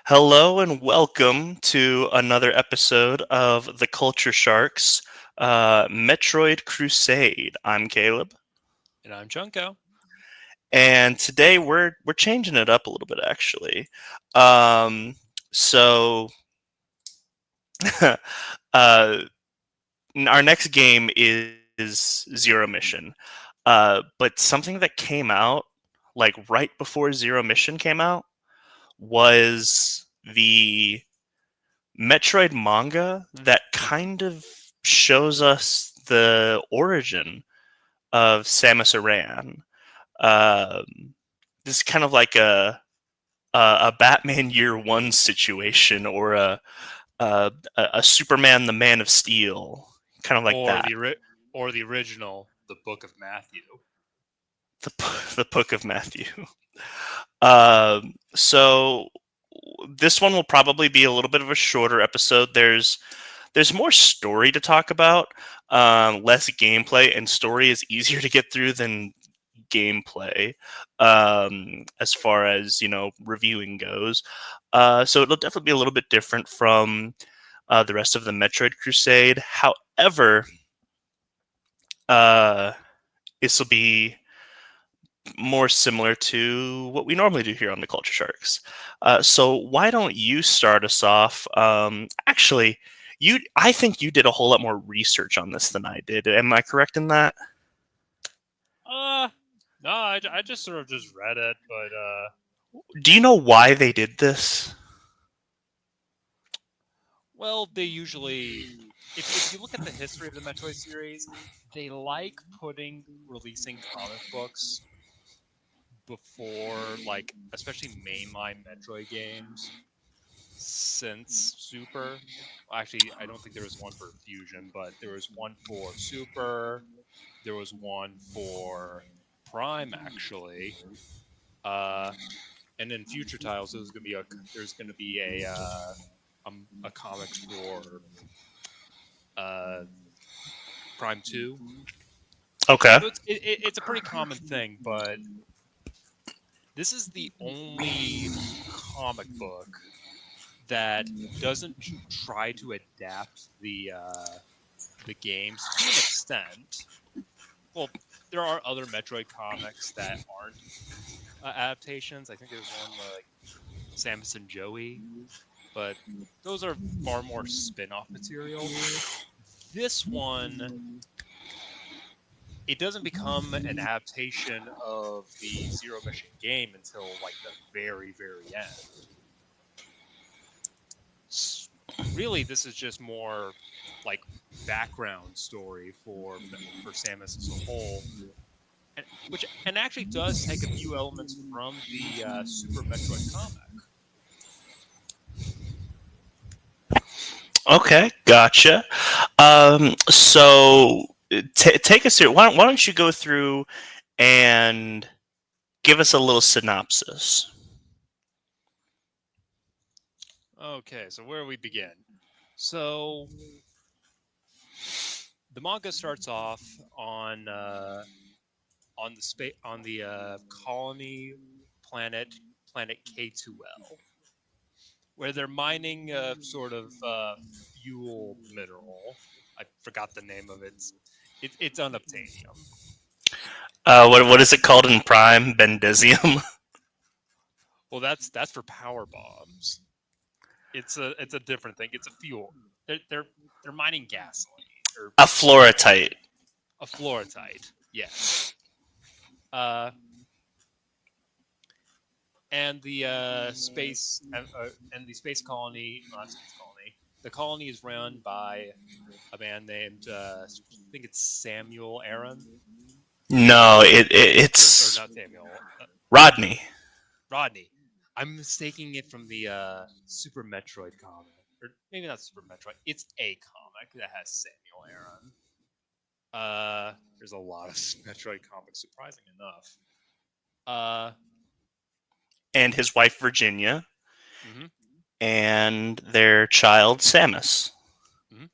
Hello and welcome to another episode of the Culture Sharks Metroid Crusade. I'm Caleb, And I'm Junko. and today we're changing it up a little bit actually. Um, so uh, our next game is Zero Mission, but something that came out like right before Zero Mission came out was the Metroid manga that kind of shows us the origin of Samus Aran. Um, this is kind of like a Batman Year One situation, or a Superman the Man of Steel, kind of like Or that. the original, the Book of Matthew. The the Book of Matthew. So this one will probably be a little bit of a shorter episode. There's more story to talk about, less gameplay, and story is easier to get through than gameplay, as far as reviewing goes. So it'll definitely be a little bit different from the rest of the Metroid Crusade. However, uh, this will be more similar to what we normally do here on the Culture Sharks. So why don't you start us off? Actually, I think you did a whole lot more research on this than I did. Am I correct in that? Uh, no, I just sort of just read it, but Do you know why they did this? well, they usually, if you look at the history of the Metroid series, they like releasing comic books before, like, especially mainline Metroid games since Super. Actually, I don't think there was one for Fusion, but there was one for Super. There was one for Prime, actually. Uh, and in future titles, there's going to be a comics for uh, Prime 2. Okay. So it's a pretty common thing, but this is the only comic book that doesn't try to adapt the games to an extent. Well, there are other Metroid comics that aren't adaptations. I think there's one like Samus and Joey, but those are far more spin-off material. This one, it doesn't become an adaptation of the Zero Mission game until like the very, very end. Really, this is just more like background story for Samus as a whole, and actually does take a few elements from the Super Metroid comic. Okay, gotcha. So take us through. Why don't you go through and give us a little synopsis? Okay, so where do we begin? So the manga starts off on the colony planet planet K2L, where they're mining a sort of fuel mineral. I forgot the name of it. It's unobtainium. What is it called in Prime? Bendesium. Well, that's for power bombs. It's a different thing. It's a fuel. They're mining gasoline or A fuel. fluorite. A fluorite. Yes. Uh, and the space colony, not space colony. The colony is run by a man named I think it's Samuel Aaron, No, or it's not Samuel, Rodney. Rodney. I'm mistaking it from the Super Metroid comic, or maybe not Super Metroid. It's a comic that has Samuel Aaron. There's a lot of Metroid comics, surprising enough. Uh, And his wife Virginia, mhm, and their child Samus. mhm.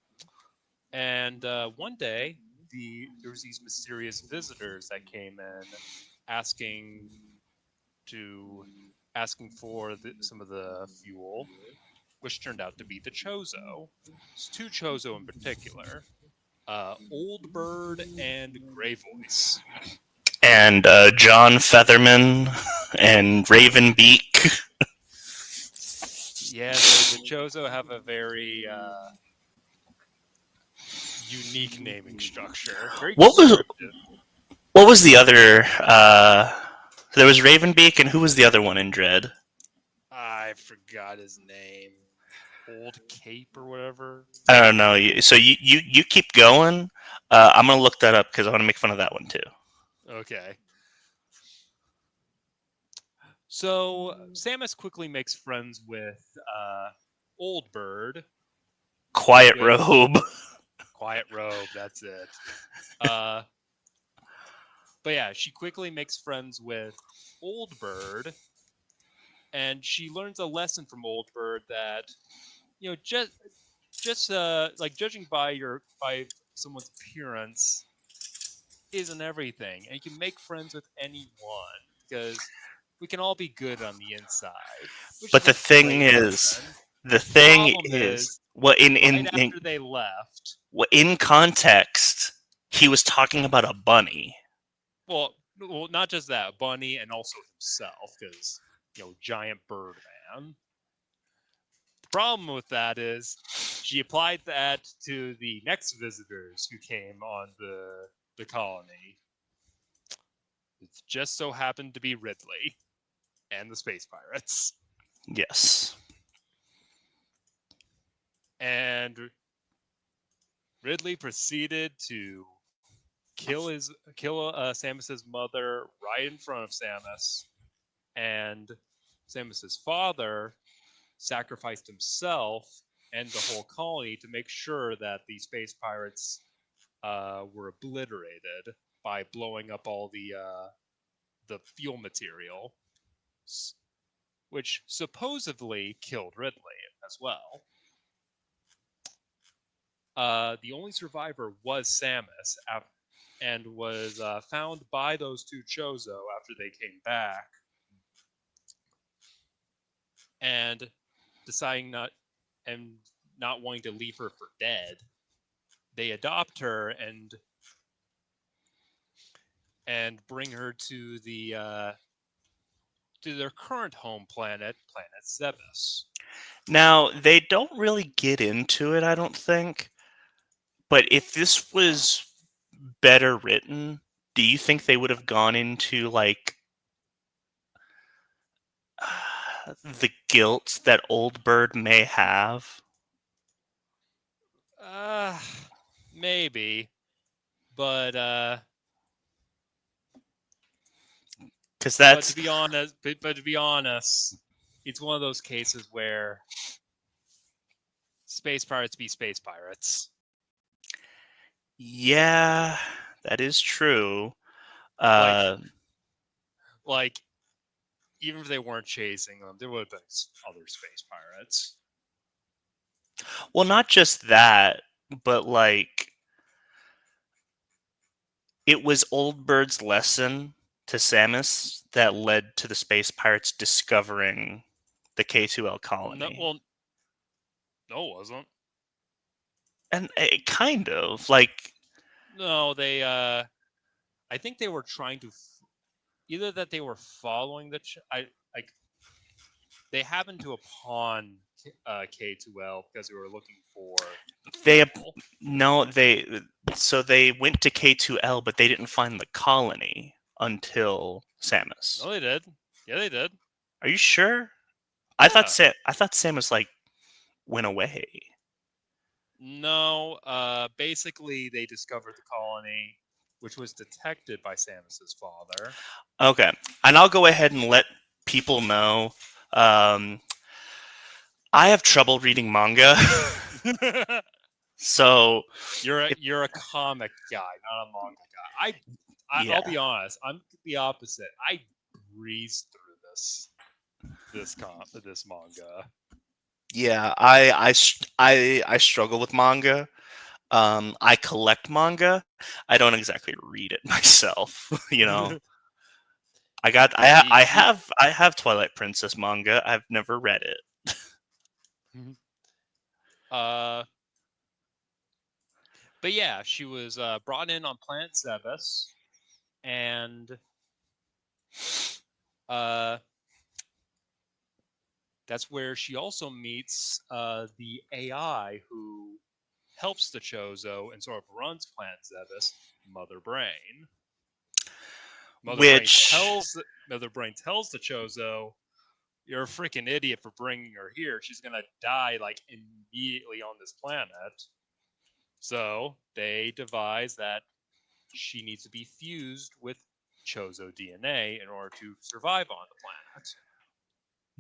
And one day, there was these mysterious visitors that came in, asking to asking for some of the fuel, which turned out to be the Chozo. It's two Chozo in particular, Old Bird and Grey Voice. And John Featherman and Ravenbeak. Yeah, the Chozo have a very unique naming structure, very What was descriptive. what was the other? There was Ravenbeak, and who was the other one in Dread? I forgot his name. Old Cape or whatever. I don't know. So you keep going. I'm gonna look that up because I want to make fun of that one too. Okay. So Samus quickly makes friends with Old Bird, Quiet which Robe. Quiet Robe, that's it. Uh, but yeah, she quickly makes friends with Old Bird, and she learns a lesson from Old Bird that just like judging by someone's appearance isn't everything, and you can make friends with anyone because we can all be good on the inside, which But is a the thing great is, lesson. the The thing problem is, is, what right after they left, in context, he was talking about a bunny. well, not just that, Bunny and also himself, because giant bird man. The problem with that is she applied that to the next visitors who came on the colony. It just so happened to be Ridley and the space pirates. Yes. And Ridley proceeded to kill Samus's mother right in front of Samus, and Samus's father sacrificed himself and the whole colony to make sure that the space pirates were obliterated by blowing up all the fuel material, which supposedly killed Ridley as well. The only survivor was Samus, and was found by those two Chozo after they came back, and deciding and not wanting to leave her for dead, they adopt her and bring her to their current home planet, Planet Zebes. Now, they don't really get into it, I don't think. But if this was better written, do you think they would have gone into like the guilt that Old Bird may have? Uh, maybe, but Because but to that's be honest, but to be honest, it's one of those cases where space pirates be space pirates. yeah, that is true. Like Uh, like even if they weren't chasing them, there would have been other space pirates. well, not just that, but like it was Old Bird's lesson to Samus that led to the space pirates discovering the K2L No, colony. well, no, it wasn't. And it kind of like No, they. I think they were trying to either that they were following I like they happened to upon K2L because they were looking for the they fuel. no they so they went to K2L, but they didn't find the colony until Samus. No, they did. Yeah, they did. Are you sure? Yeah. I thought Samus like went away. No. Basically, they discovered the colony, which was detected by Samus's father. Okay, and I'll go ahead and let people know. Um, I have trouble reading manga, so You're a comic guy, not a manga guy. I'll yeah, be honest. I'm the opposite. I breezed through this manga. yeah. I struggle with manga. I collect manga. I don't exactly read it myself. You know. I The have Twilight Princess manga. I've never read it. uh, but yeah, she was brought in on Planet Zebes, and uh, that's where she also meets the AI who helps the Chozo and sort of runs Planet Zebes, Mother Brain. Mother Brain Which tells Mother Brain tells the Chozo, "You're a freaking idiot for bringing her here. She's gonna die like immediately on this planet." So they devise that she needs to be fused with Chozo DNA in order to survive on the planet.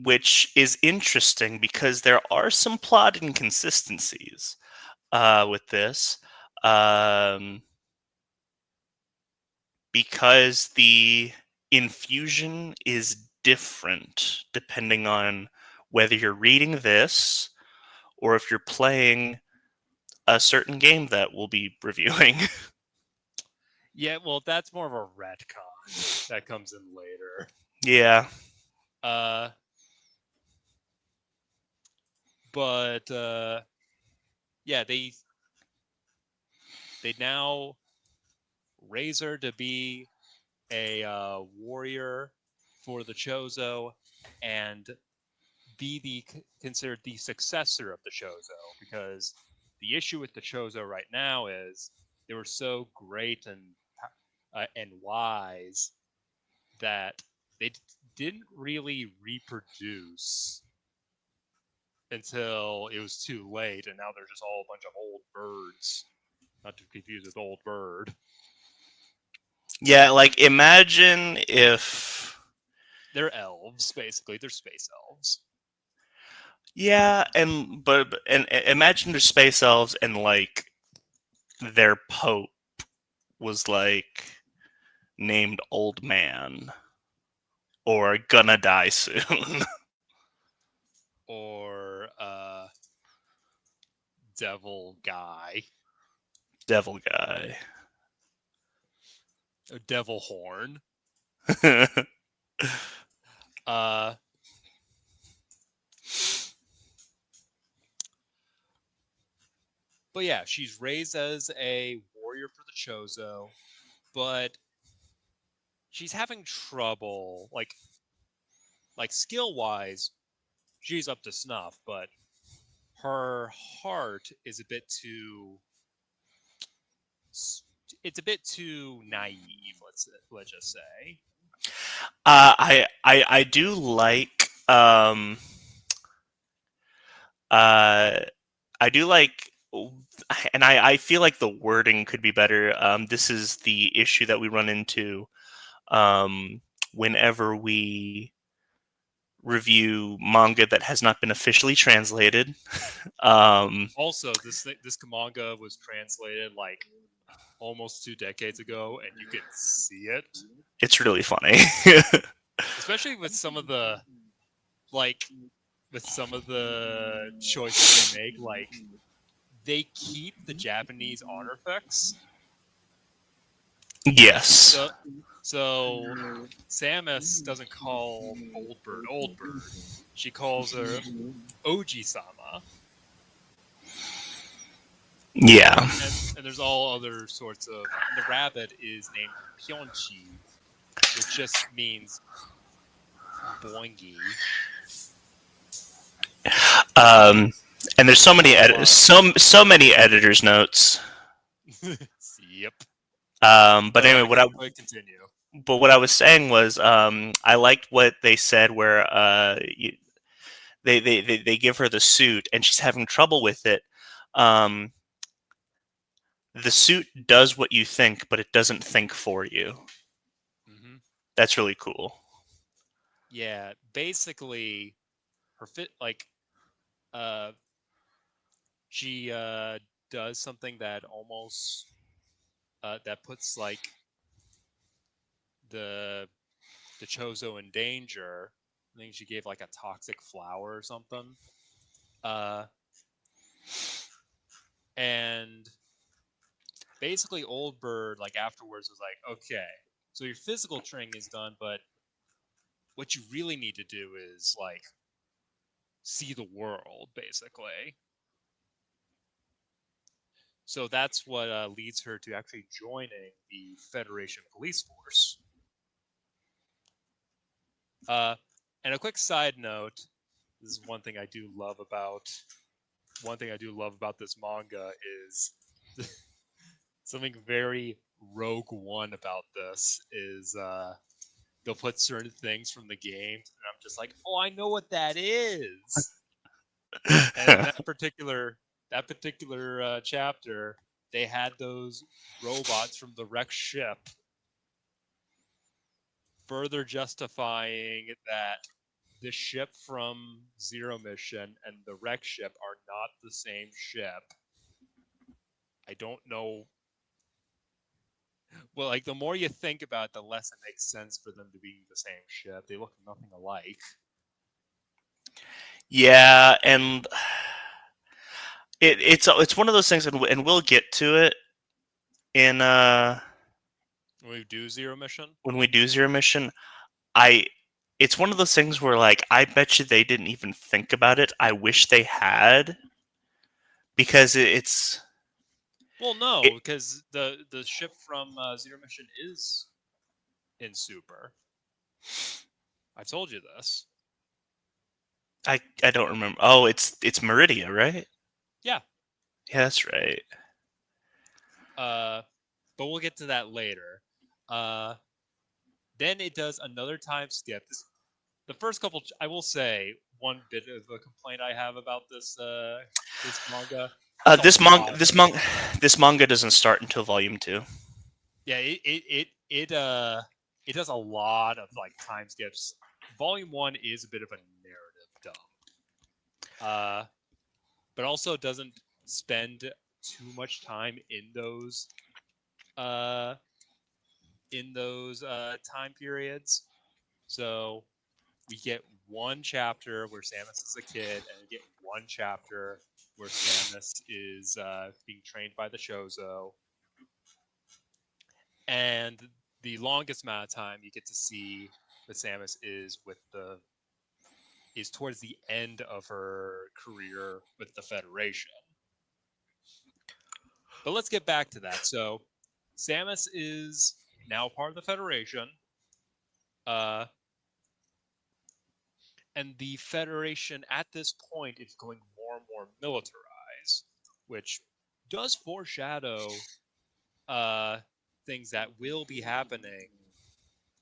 which is interesting because there are some plot inconsistencies with this. Um, because the infusion is different depending on whether you're reading this or if you're playing a certain game that we'll be reviewing. Yeah, well, that's more of a retcon that comes in later. Yeah, Uh, but yeah, they now raise her to be a warrior for the Chozo and be considered the successor of the Chozo, because the issue with the Chozo right now is they were so great and wise that they didn't really reproduce until it was too late, and now they're just all a bunch of old birds. Not to confuse with old bird. yeah. Like imagine if, They're elves, basically. They're space elves. yeah, and imagine there's space elves and like their pope was like named Old Man or Gonna Die Soon, Or devil guy. Devil Guy. A devil horn. Uh, but yeah, she's raised as a warrior for the Chozo, but she's having trouble, like skill wise, she's up to snuff, but her heart is a bit too it's a bit too naive, let's just say. I do like uh I do like, and I feel like the wording could be better. This is the issue that we run into whenever we review manga that has not been officially translated. um, Also, this manga was translated like almost 2 decades ago, and you can see it, it's really funny. especially with some of the like choices they make. Like they keep the Japanese honorifics. Yes. So so Samus doesn't call Old Bird Old Bird. She calls her Oji Sama, Yeah. and there's all other sorts of. And the rabbit is named Pyeonchi, which just means boingy. Um, and there's so many So so many editors notes. yep. But anyway, But continue. what I was saying was I liked what they said where they give her the suit and she's having trouble with it. Um, the suit does what you think, but it doesn't think for you. Hmm. That's really cool. Yeah, basically, her fit uh she does something that almost that puts like the the Chozo in danger. I think she gave like a toxic flower or something. Uh, and basically, Old Bird like afterwards was like, okay, so your physical training is done, but what you really need to do is like see the world, basically. So that's what leads her to actually joining the Federation police force. Uh, and a quick side note: this is one thing I do love about this manga is something very Rogue One about this is they'll put certain things from the games, and I'm just like, oh, I know what that is. And in that particular chapter, they had those robots from the wrecked ship, further justifying that the ship from Zero Mission and the wrecked ship are not the same ship. I don't know. Well, like the more you think about it, the less it makes sense for them to be the same ship. They look nothing alike. Yeah, and it's one of those things, and we'll get to it in When we do Zero Mission, when we do Zero Mission. I It's one of those things where like I bet you they didn't even think about it. I wish they had because well, it no, because the ship from Zero Mission is in Super. I told you this. I don't remember. Oh, it's Meridia, right? Yeah. Yeah, that's right. Uh, but we'll get to that later. Uh, then it does another time skip. The first couple, I will say, one bit of a complaint I have about this manga. It's a lot of This manga doesn't start until volume 2. yeah. It does a lot of like time skips. Volume one is a bit of a narrative dump. Uh, but also doesn't spend too much time uh in those time periods. So we get one chapter where Samus is a kid, and we get one chapter where Samus is being trained by the Shozo. And the longest amount of time you get to see that Samus is towards the end of her career with the Federation. But let's get back to that. So Samus is now part of the Federation. Uh, and the Federation at this point is going more and more militarized, which does foreshadow uh, things that will be happening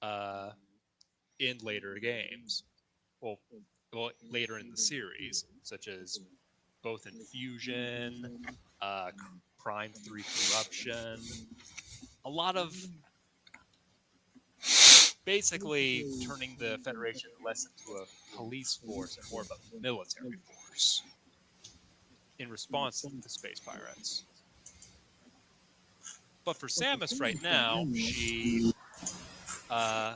uh, in later games. Well, later in the series, such as both in Fusion, uh, Prime 3 Corruption, a lot of basically turning the Federation less into a police force and more of a military force in response to the space pirates. But for Samus right now, she uh,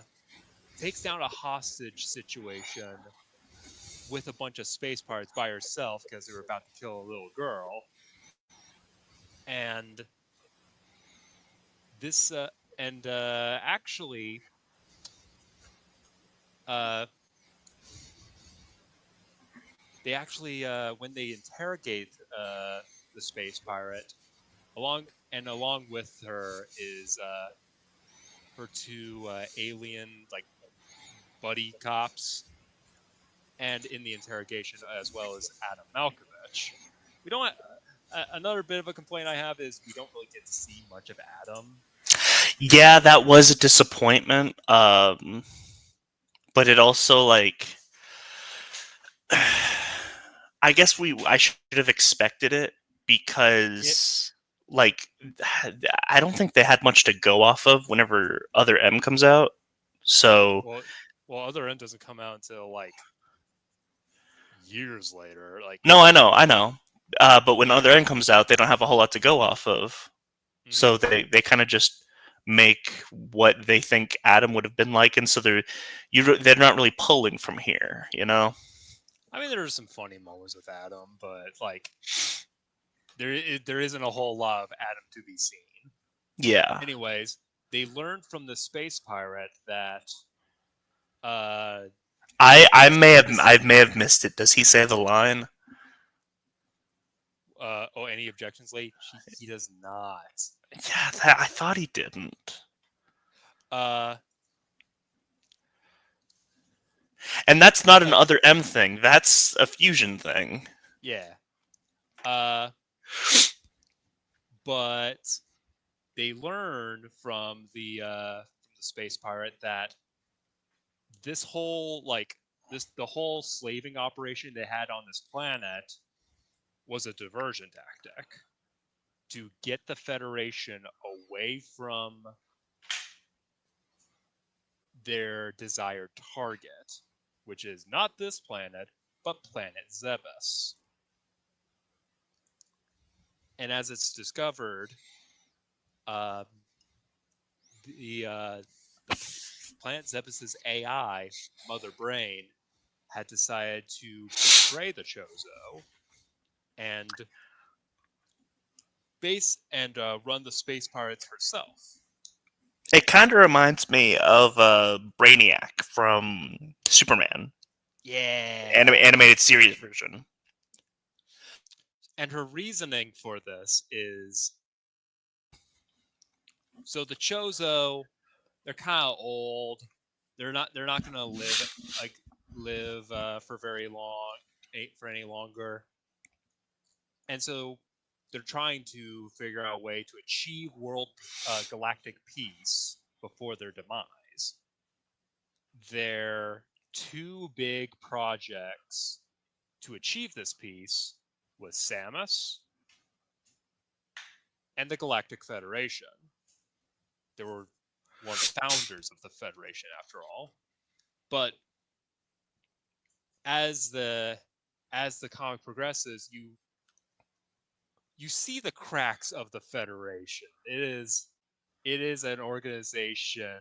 takes down a hostage situation with a bunch of space pirates by herself because they were about to kill a little girl. And this, and actually, uh, they actually, when they interrogate the space pirate, along with her is her two alien like buddy cops, and in the interrogation as well as Adam Malkovich. We don't. Another bit of a complaint I have is we don't really get to see much of Adam. Yeah, that was a disappointment. But it also like I guess I should have expected it It because like I don't think they had much to go off of whenever Other M comes out. So well, Other End doesn't come out until like years later. Like, no, I know. But when Other M comes out, they don't have a whole lot to go off of. mm-hmm. So they kind of just make what they think Adam would have been like, and so they're not really pulling from here, you know? I mean, there are some funny moments with Adam, but like there isn't a whole lot of Adam to be seen. Yeah. Anyways, they learned from the space pirate that I It's may have this. I may have missed it. Does he say the line? Oh, any objections, late? He does not. Yeah, I thought he didn't. Uh, And that's not an okay, other M thing. That's a fusion thing. yeah. Uh, but they learn from the space pirate that this whole the whole slaving operation they had on this planet was a diversion tactic to get the Federation away from their desired target, which is not this planet, but planet Zebes. And as it's discovered, um, the planet Zebes's AI, Mother Brain, had decided to betray the Chozo and run the space pirates herself. It kind of reminds me of Brainiac from Superman Yeah. animated series version. And her reasoning for this is so the Chozo, they're kind of old. They're not going to like live for very long for any longer. And so they're trying to figure out a way to achieve world galactic peace before their demise. Their two big projects to achieve this peace was Samus and the Galactic Federation. They were one of the founders of the Federation, after all. But as the comic progresses, you see the cracks of the Federation. It is an organization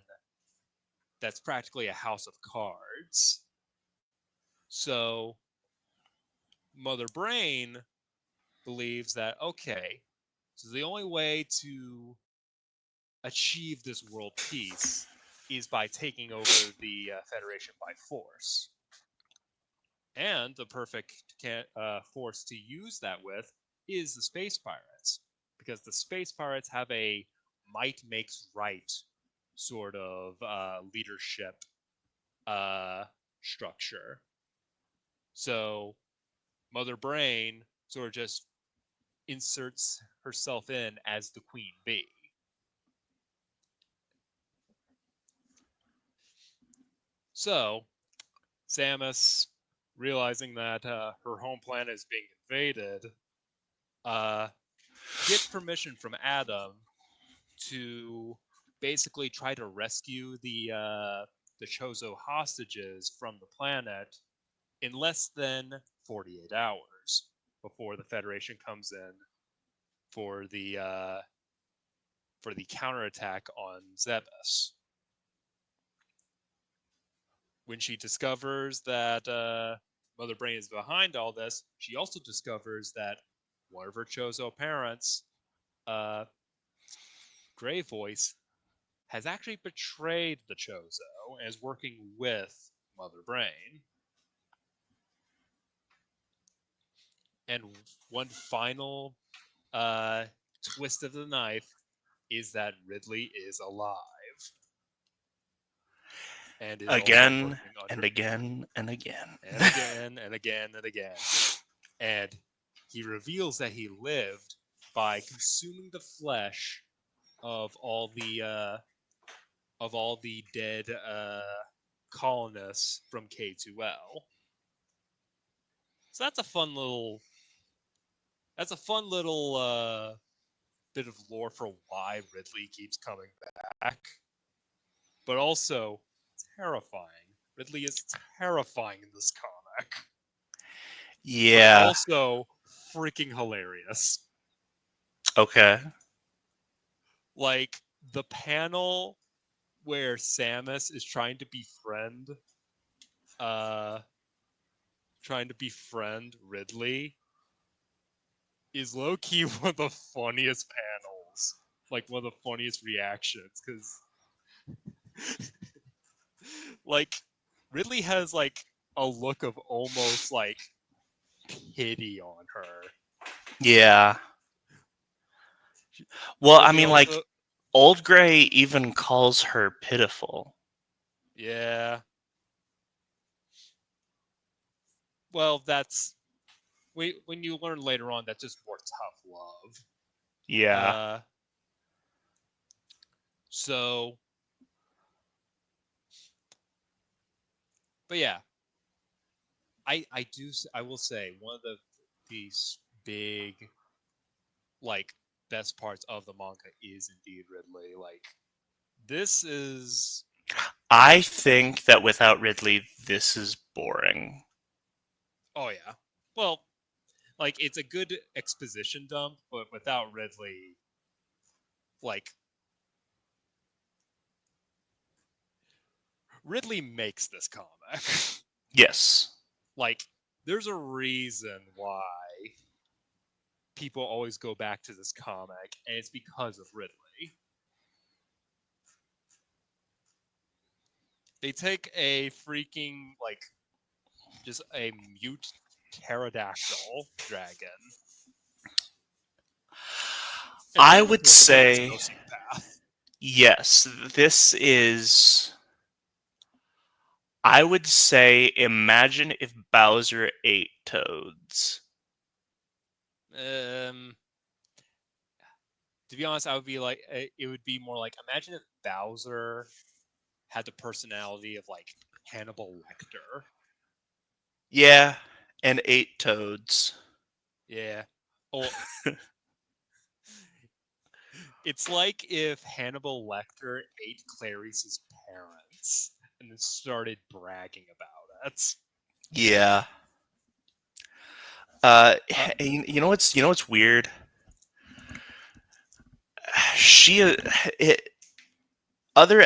that's practically a house of cards. So Mother Brain believes that okay, so the only way to achieve this world peace is by taking over the Federation by force. And the perfect force to use that with is the Space Pirates, because the Space Pirates have a might makes right sort of leadership uh, structure. So Mother Brain sort of just inserts herself in as the queen bee. So Samus, realizing that her home planet is being invaded, uh, gets permission from Adam to basically try to rescue the Chozo hostages from the planet in less than 48 hours before the Federation comes in for the counterattack on Zebes. When she discovers that Mother Brain is behind all this, she also discovers that one of her Chozo parents, uh, Grey Voice, has actually betrayed the Chozo and is working with Mother Brain. And one final uh, twist of the knife is that Ridley is alive and is also Again working and under again and again. and again and again and again. And he reveals that he lived by consuming the flesh of all the dead colonists from K2L. So that's a fun little bit of lore for why Ridley keeps coming back, but also terrifying. Ridley is terrifying in this comic, but Yeah. also freaking hilarious. Okay. Like the panel where Samus is uh trying to befriend Ridley is low key one of the funniest panels. Like one of the funniest reactions because like Ridley has like a look of almost like pity on her. Yeah. Well, But I they mean, like, also, Old Gray even calls her pitiful. yeah. Well, that's when you learn later on that's just more tough love. Yeah. Uh, so, but yeah, I will say one of these big like best parts of the manga is indeed Ridley. Like this is I think that without Ridley, this is boring. oh yeah. Well, like it's a good exposition dump, but without Ridley, like Ridley makes this comic. Yes. Like there's a reason why people always go back to this comic, and it's because of Ridley. They take a freaking like just a mute pterodactyl dragon and I turn him would into a complete say sociopath. yes. This is. I would say imagine if Bowser ate toads. Um, to be honest, I would be like, it would be more like imagine if Bowser had the personality of like Hannibal Lecter. Yeah, and ate toads. Yeah. Oh, it's like if Hannibal Lecter ate Clarice's parents and then started bragging about it. Yeah. Uh, You know what's weird? She it, other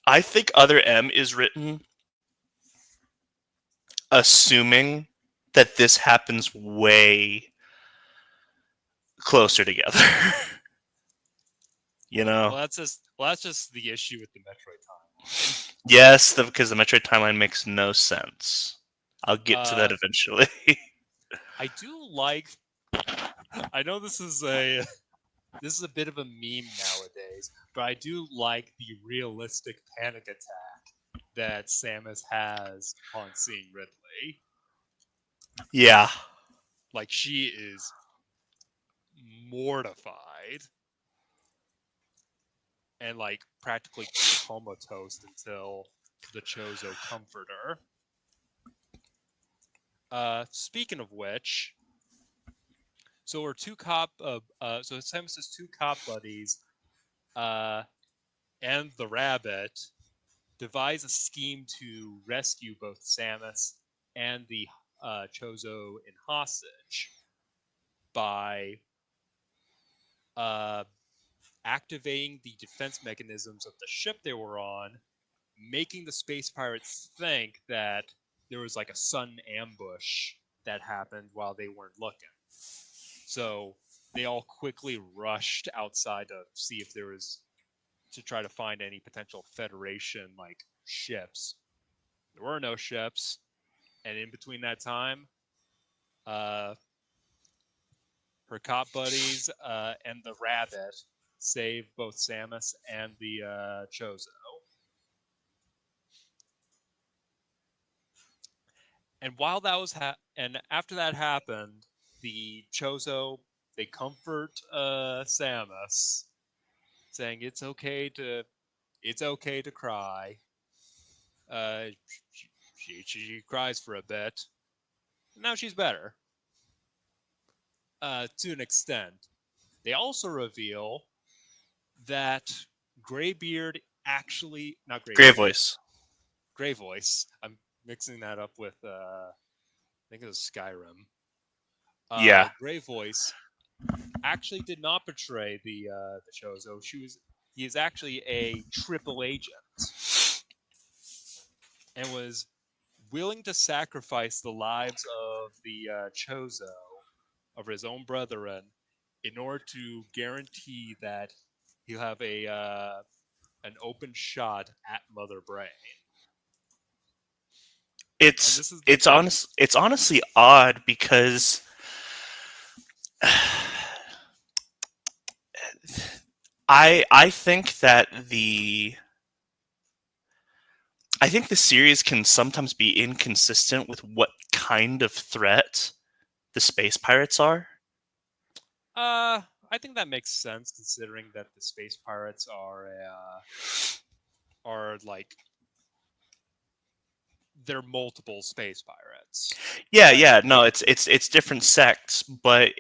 I think other M is written assuming that this happens way closer together. you know? that's just the issue with the Metroid timeline. Yes, because the Metroid timeline makes no sense. I'll get to that Uh, eventually. I do like. I know this is a bit of a meme nowadays, but I do like the realistic panic attack that Samus has upon seeing Ridley. yeah. Like she is mortified and like practically comatose until the Chozo comfort her. Speaking of which, so our two cop, so Samus's two cop buddies, uh, and the rabbit devise a scheme to rescue both Samus and the Chozo in hostage by uh, activating the defense mechanisms of the ship they were on, making the space pirates think that there was like a sudden ambush that happened while they weren't looking. So they all quickly rushed outside to see if there was to try to find any potential Federation like ships. There were no ships, and in between that time, uh, her cop buddies and the rabbit saved both Samus and the Chozo. And while that was and after that happened, the Chozo they comfort Samus, saying it's okay to cry. Uh, she cries for a bit. Now she's better to an extent. They also reveal that Graybeard actually not Grey Graybeard, voice. Gray Voice. I'm mixing that up with I think it was Skyrim. Yeah. Gray Voice actually did not betray the Chozo. He is actually a triple agent and was willing to sacrifice the lives of the Chozo of his own brethren in order to guarantee that he'll have a an open shot at Mother Brain. And it's this is the it's thing. honest it's honestly odd because I think that the series can sometimes be inconsistent with what kind of threat the space pirates are. I think that makes sense considering that the space pirates are like they're multiple space pirates. Yeah, That yeah, no, it's different sects, but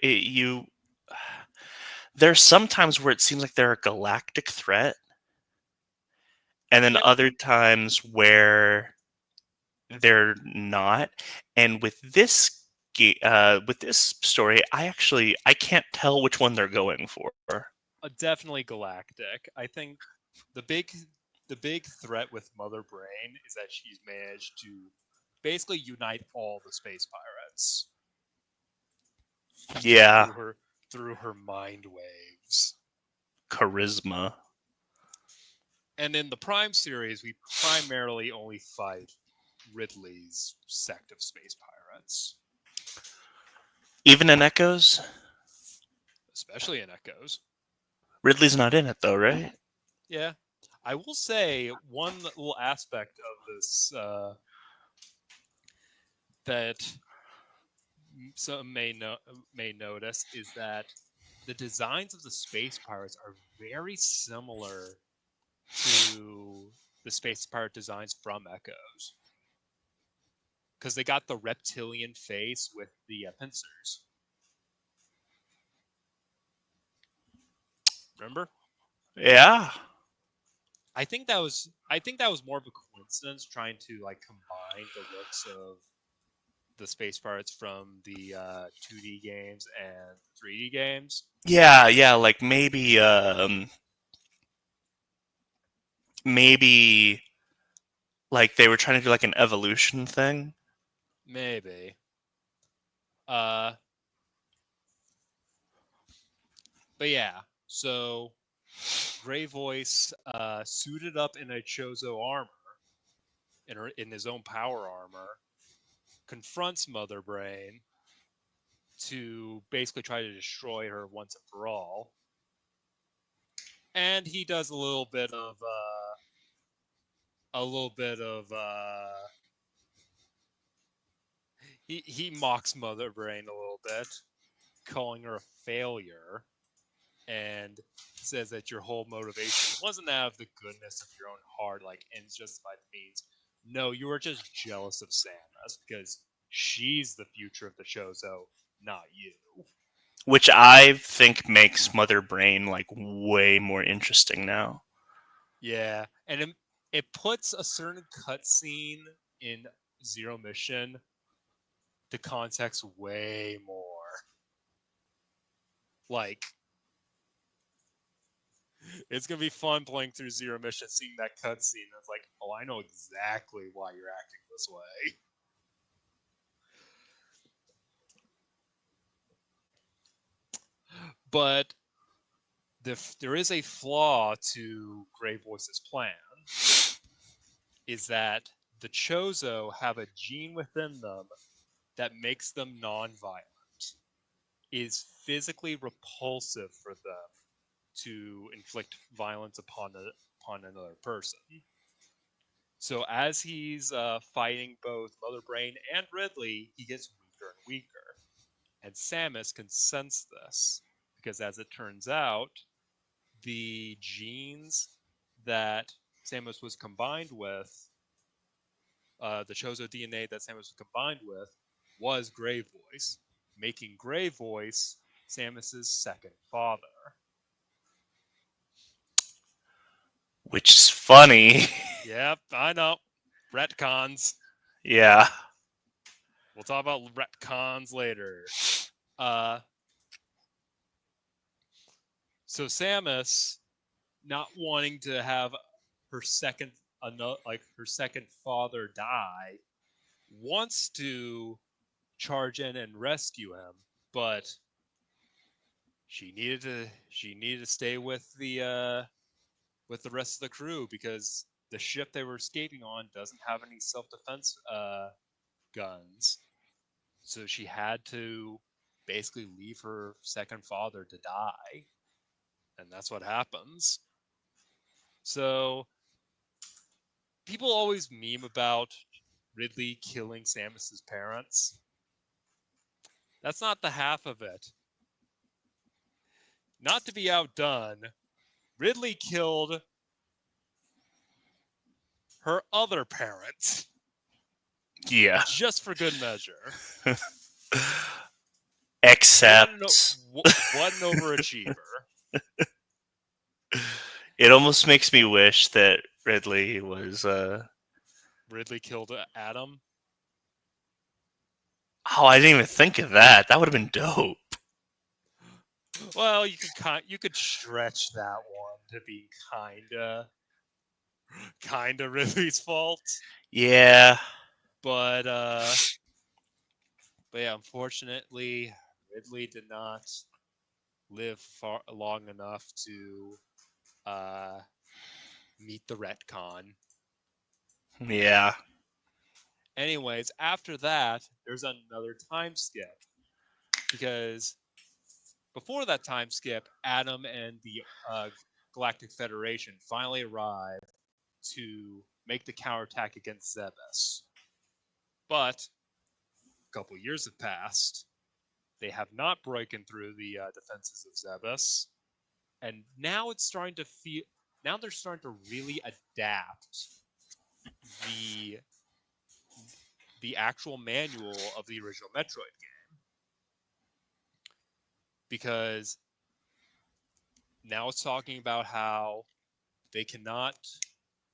there's sometimes where it seems like they're a galactic threat, and then yep, other times where they're not. And with this story, I can't tell which one they're going for. definitely galactic. I think the big the big threat with Mother Brain is that she's managed to basically unite all the space pirates Yeah, through her mind waves. charisma. And in the Prime series, we primarily only fight Ridley's sect of space pirates, Even in Echoes, especially in Echoes. Ridley's not in it though, right? Yeah, I will say one little aspect of this that some may notice is that the designs of the space pirates are very similar to the space pirate designs from Echoes because they got the reptilian face with the pincers. Remember? Yeah, I think that was more of a coincidence trying to like combine the looks of the space pirates from the 2D games and 3D games. yeah, yeah. Like maybe like they were trying to do like an evolution thing. Maybe. Uh, but yeah, so Grey Voice, suited up in a Chozo armor, in his own power armor, confronts Mother Brain to basically try to destroy her once and for all. And he does a little bit of he mocks Mother Brain a little bit, calling her a failure, and says that your whole motivation wasn't out of the goodness of your own heart, like ends justified the means. No, you were just jealous of Samus because she's the future of the Chozo, not you. Which I think makes Mother Brain like way more interesting now. Yeah, and it puts a certain cutscene in Zero Mission to context way more. Like, it's gonna be fun playing through Zero Mission, seeing that cutscene. It's like, oh, I know exactly why you're acting this way. But there is a flaw to Grey Voice's plan. Is that the Chozo have a gene within them that makes them non-violent. Is physically repulsive for them to inflict violence upon another person. So as he's fighting both Mother Brain and Ridley, he gets weaker and weaker. And Samus can sense this because, as it turns out, the genes that Samus was combined with, the Chozo DNA that Samus was combined with, was Grey Voice, making Grey Voice Samus's second father. Which is funny. Yep, I know. Retcons. Yeah. We'll talk about retcons later. Uh, so Samus, not wanting to have her second, like her second father die, wants to charge in and rescue him, but she needed to stay with the rest of the crew because the ship they were escaping on doesn't have any self defense. guns. So she had to basically leave her second father to die. And that's what happens. So people always meme about Ridley killing Samus's parents. That's not the half of it. Not to be outdone, Ridley killed her other parents Yeah. just for good measure. What an Except what an overachiever. it almost makes me wish that Ridley was Ridley killed Adam. oh, I didn't even think of that. That would have been dope. Well, you could stretch that one to be kinda Ridley's fault, Yeah. but yeah, unfortunately, Ridley did not live far long enough to uh, meet the retcon. Yeah. Anyways, after that, there's another time skip because before that time skip, Adam and the Galactic Federation finally arrive to make the counterattack against Zebes. But a couple years have passed. They have not broken through the defenses of Zebes, and now it's starting to feel. Now they're starting to really adapt the the actual manual of the original Metroid game because now it's talking about how they cannot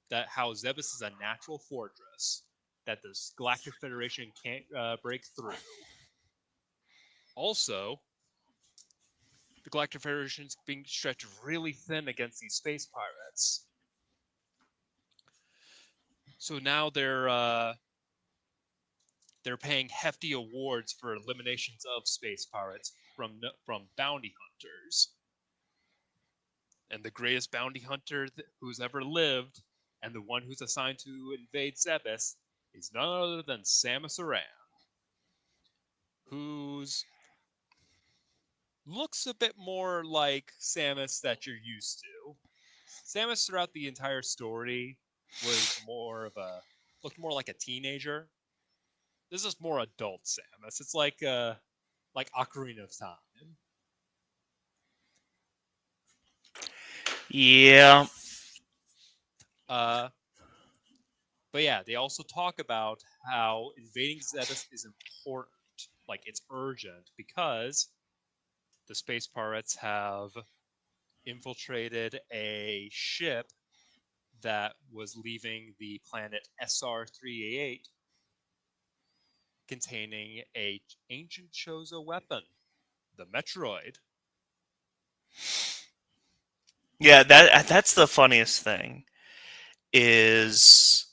that how Zebes is a natural fortress that the Galactic Federation can't break through. Also, the Galactic Federation is being stretched really thin against these space pirates. So now they're paying hefty awards for eliminations of space pirates from bounty hunters. And the greatest bounty hunter who's ever lived, and the one who's assigned to invade Zebes, is none other than Samus Aran, who's looks a bit more like Samus that you're used to. Samus throughout the entire story was more of a looked more like a teenager. This is more adult Samus. It's like Ocarina of Time. Yeah. Uh, but yeah, they also talk about how invading Zebes is important, like it's urgent because the space pirates have infiltrated a ship that was leaving the planet SR-388 containing a ancient Chozo weapon, the Metroid. Yeah, that's the funniest thing is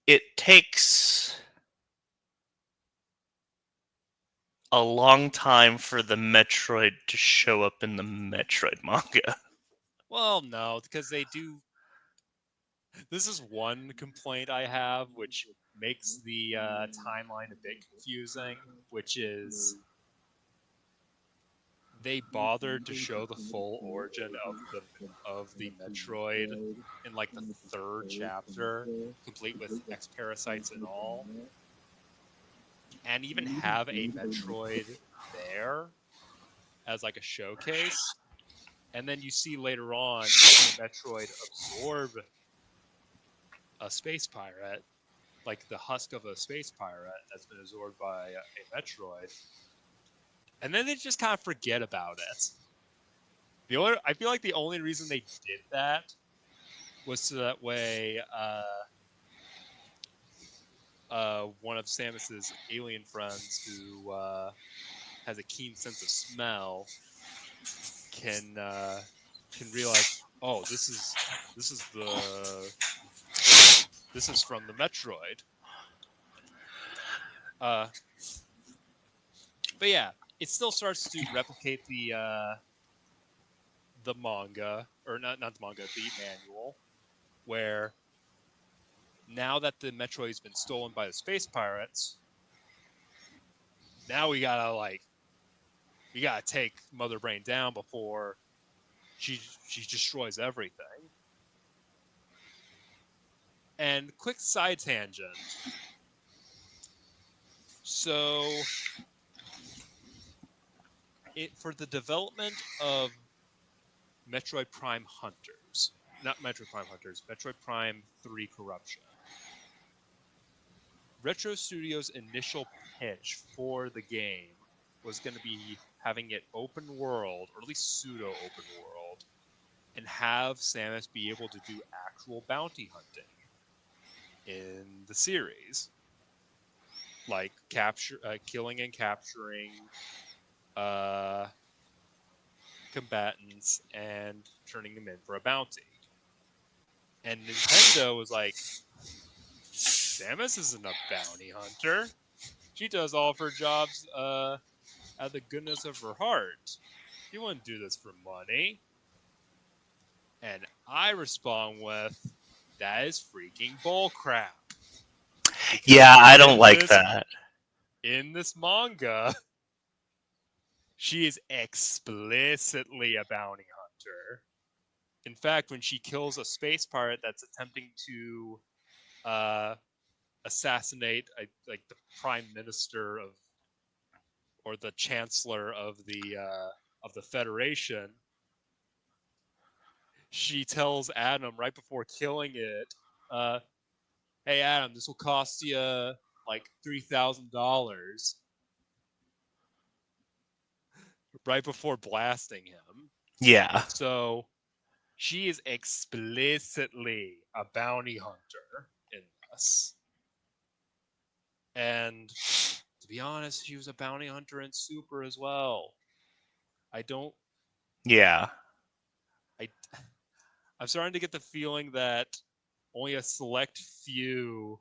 it takes a long time for the Metroid to show up in the Metroid manga. Well, no, because they do. This is one complaint I have, which makes the timeline a bit confusing, which is they bothered to show the full origin of the Metroid in like the third chapter, complete with X parasites and all, and even have a Metroid there as like a showcase. And then you see later on, you see Metroid absorb a space pirate, like the husk of a space pirate that's been absorbed by a Metroid, and then they just kind of forget about it. I feel like the only reason they did that was so that way one of Samus's alien friends who has a keen sense of smell can can realize, oh, this is the this is from the Metroid. Uh, but yeah, it still starts to replicate the manga, or not the manga, the manual, where Now that the Metroid's been stolen by the space pirates, now we gotta take Mother Brain down before she destroys everything. And quick side tangent. So for the development of Metroid Prime Hunters, not Metroid Prime Hunters, Metroid Prime 3 Corruption. Retro Studios' initial pitch for the game was going to be having it open world, or at least pseudo open world, and have Samus be able to do actual bounty hunting in the series, like killing and capturing uh, combatants and turning them in for a bounty. And Nintendo was like, Samus isn't a bounty hunter. She does all of her jobs out of the goodness of her heart. She wouldn't do this for money. And I respond with, that is freaking bullcrap. Yeah, Because I don't like that. in this manga, she is explicitly a bounty hunter. In fact, when she kills a space pirate that's attempting to uh, assassinate like the prime minister of or the chancellor of the Federation, she tells Adam right before killing it, uh, "Hey Adam, this will cost you like $3,000." Right before blasting him. Yeah. So she is explicitly a bounty hunter in this. And to be honest, she was a bounty hunter in Super as well. I don't. Yeah. I. I'm starting to get the feeling that only a select few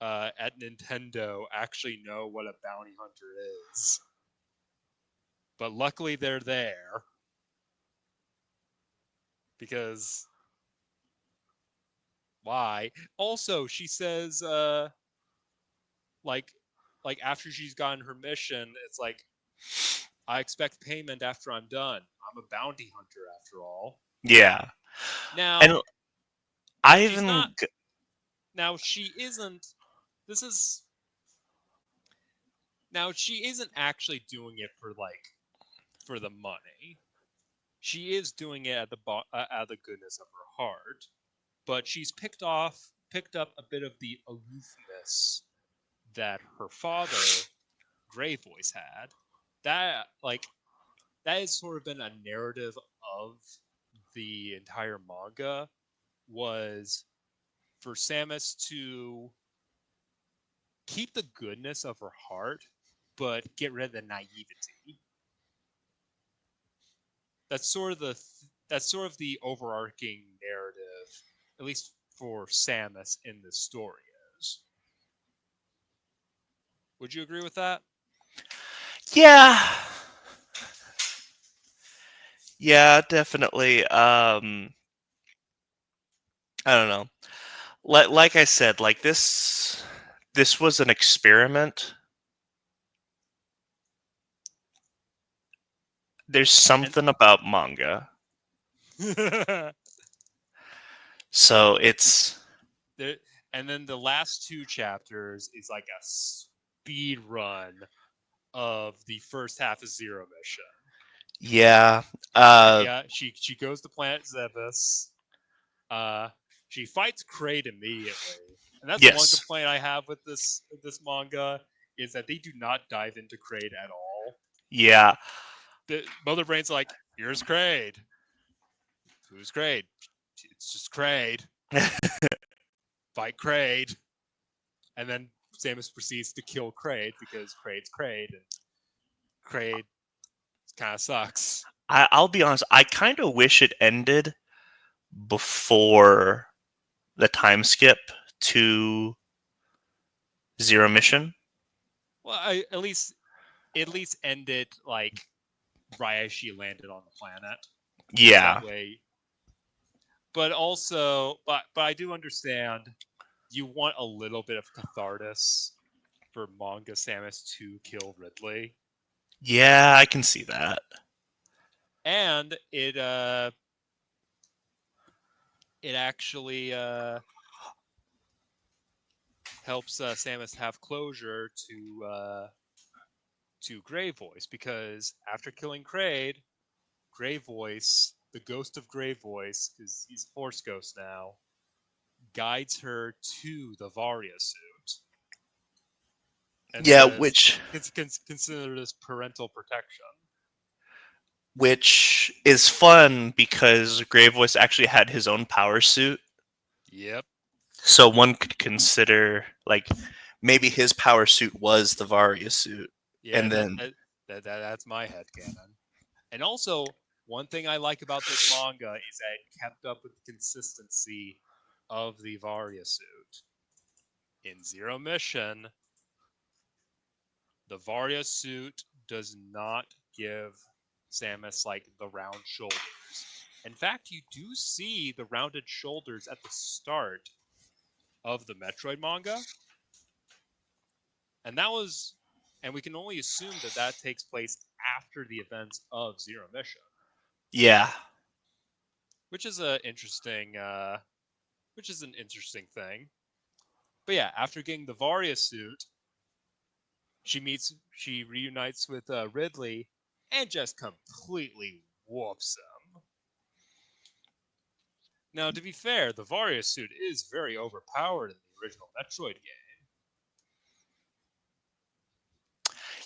at Nintendo actually know what a bounty hunter is. But luckily, they're there because why? Also, she says, like, like after she's gotten her mission, it's like I expect payment after I'm done. I'm a bounty hunter after all. Yeah. And Now, I she's not. even Now she isn't. This is. Now she isn't actually doing it for for the money. She is doing it out of the goodness of her heart, but she's picked up a bit of the aloofness that her father, Grey Voice, had. That that has sort of been a narrative of the entire manga was for Samus to keep the goodness of her heart, but get rid of the naivety. That's sort of the overarching narrative, at least for Samus in this story is. Would you agree with that? yeah. Yeah, definitely. I don't know. Like I said, like this was an experiment. There's And something about manga. So it's there, and then the last two chapters is like a speed run of the first half of Zero Mission. yeah. She goes to planet Zebus. Uh, she fights Kraid immediately, and that's the one Yes. complaint I have with this manga is that they do not dive into Kraid at all. Yeah. The Mother Brain's like, "Here's Kraid. Who's Kraid? It's just Kraid. Fight Kraid," and then Samus proceeds to kill Kraid because Kraid's Kraid, and Kraid kind of sucks. I'll be honest. I kind of wish it ended before the time skip to Zero Mission. Well, at least end it like right as she landed on the planet, because Yeah. that way but also, but I do understand you want a little bit of catharsis for manga Samus to kill Ridley, Yeah, I can see that. and it actually helps Samus have closure to Grey Voice because after killing Kraid, Grey Voice, the ghost of Grey Voice, because he's a Force Ghost now, guides her to the Varia suit and Yeah, says, which "Consider this parental protection." which is fun because Grey Voice actually had his own power suit. Yep. So one could consider like maybe his power suit was the Varia suit. Yeah, And then that's my head canon. And also, one thing I like about this manga is that it kept up with the consistency of the Varia suit. In Zero Mission, the Varia suit does not give Samus like the round shoulders. In fact, you do see the rounded shoulders at the start of the Metroid manga, and that was, and we can only assume that that takes place after the events of Zero Mission, yeah. which is a interesting, which is an interesting thing. But yeah, after getting the Varia suit, she reunites with Ridley, and just completely whoops him. Now, to be fair, the Varia suit is very overpowered in the original Metroid game.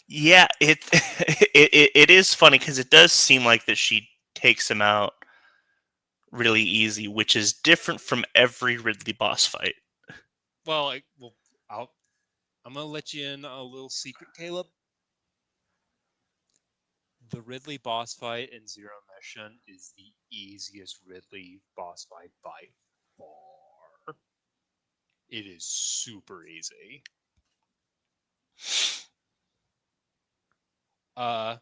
Yeah, it is funny because it does seem like that she takes him out really easy, which is different from every Ridley boss fight. Well, I'll, I'm gonna let you in a little secret, Caleb. The Ridley boss fight in Zero Mission is the easiest Ridley boss fight by far. It is super easy. Uh,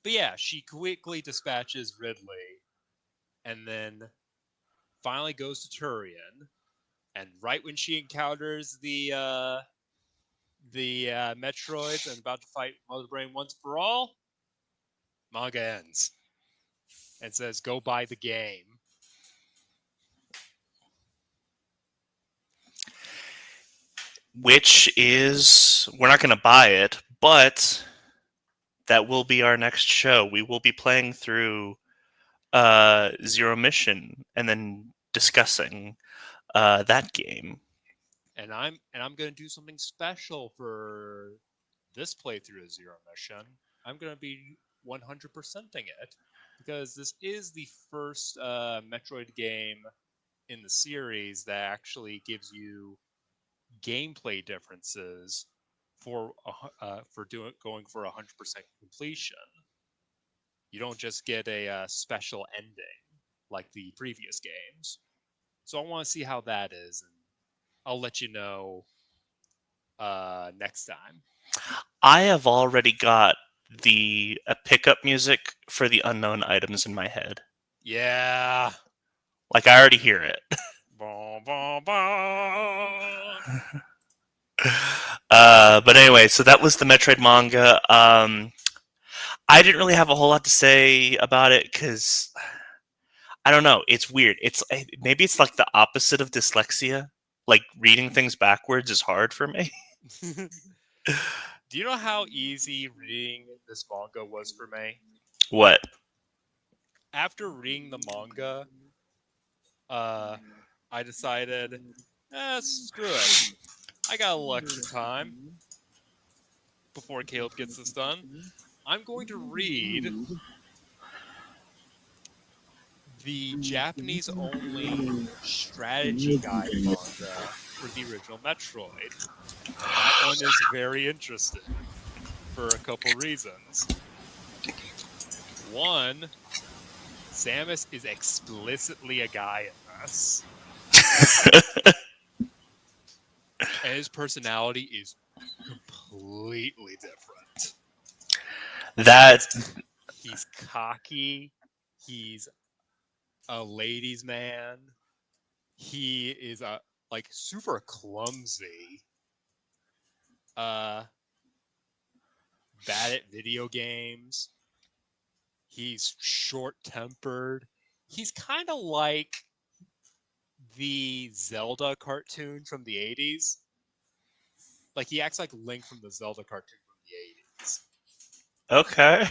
but yeah, she quickly dispatches Ridley, and then finally goes to Turian. And right when she encounters the Metroids and about to fight Mother Brain once for all, manga ends and says, "Go buy the game." Which is we're not going to buy it, but that will be our next show. We will be playing through Zero Mission and then discussing that game. And I'm gonna do something special for this playthrough of Zero Mission. I'm gonna be 100%ing it because this is the first Metroid game in the series that actually gives you gameplay differences for doing going for 100% completion. You don't just get a special ending like the previous games. So I want to see how that is, and I'll let you know next time. I have already got the pickup music for the unknown items in my head. Yeah. Like I already hear it. Bon, bon, bon. But anyway, so that was the Metroid manga. I didn't really have a whole lot to say about it because I don't know. It's weird. It's maybe it's like the opposite of dyslexia. Like reading things backwards is hard for me. Do you know how easy reading this manga was for me? What? After reading the manga, uh, I decided, screw it. I got a little extra time before Caleb gets this done. I'm going to read the Japanese only strategy guide manga for the original Metroid. And that one is very interesting for a couple reasons. One, Samus is explicitly a guy in this, and his personality is completely different. That He's cocky, he's a ladies' man. He is like super clumsy. Uh, bad at video games. He's short tempered. He's kind of like the Zelda cartoon from the 80s. Like he acts like Link from the Zelda cartoon from the 80s. Okay.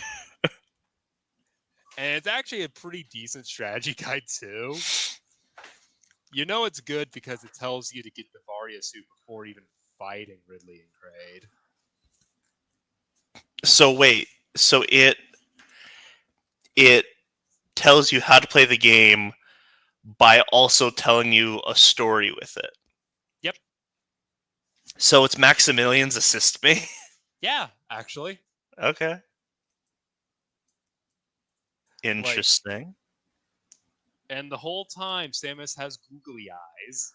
And it's actually a pretty decent strategy guide too. You know it's good because it tells you to get the Varia suit before even fighting Ridley and Kraid. So wait. So it tells you how to play the game by also telling you a story with it. Yep. So it's Maximilian's assist me. Yeah, actually. Okay. Like, Interesting. and the whole time Samus has googly eyes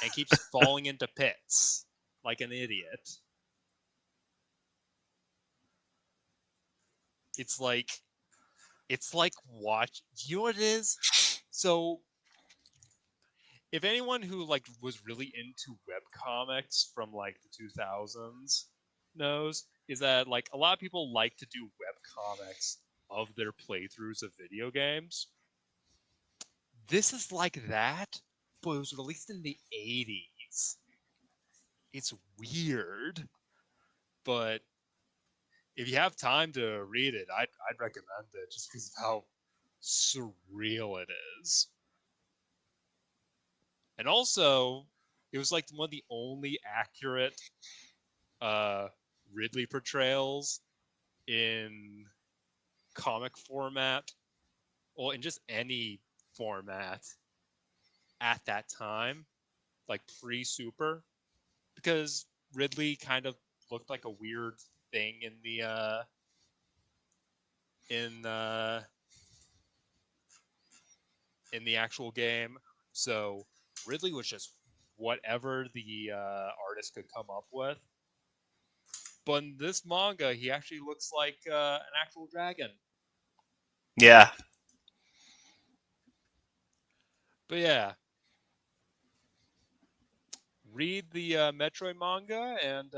and keeps falling into pits like an idiot. It's like watch. You know what it is? So if anyone who like was really into web comics from like the 2000s knows, is that like a lot of people like to do web comics of their playthroughs of video games. This is like that, but it was released in the 80s. It's weird, but if you have time to read it, I'd recommend it just because of how surreal it is. And also, it was like one of the only accurate uh, Ridley portrayals in comic format, or in just any format at that time, like pre Super, because Ridley kind of looked like a weird thing in uh, in the actual game. So Ridley was just whatever the artist could come up with. But in this manga, he actually looks like an actual dragon. Yeah. But yeah, read the Metroid manga, and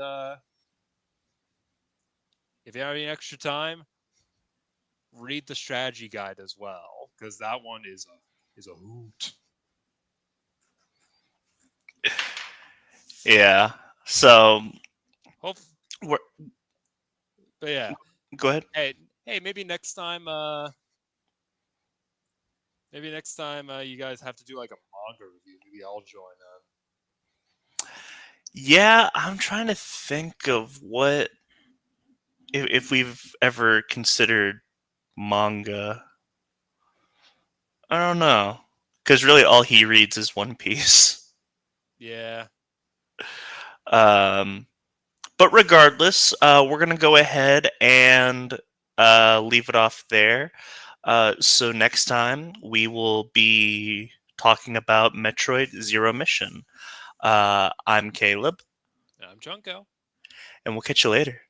if you have any extra time, read the strategy guide as well, because that one is a hoot. Yeah. So Hope, we're, but yeah, go ahead. hey, hey, maybe next time you guys have to do like a manga review. Maybe I'll join in. Yeah, I'm trying to think of what if we've ever considered manga. I don't know, because really all he reads is One Piece. Yeah, Um, but regardless, we're gonna go ahead and leave it off there. So next time we will be talking about Metroid Zero Mission. I'm Caleb, I'm Junko. and we'll catch you later.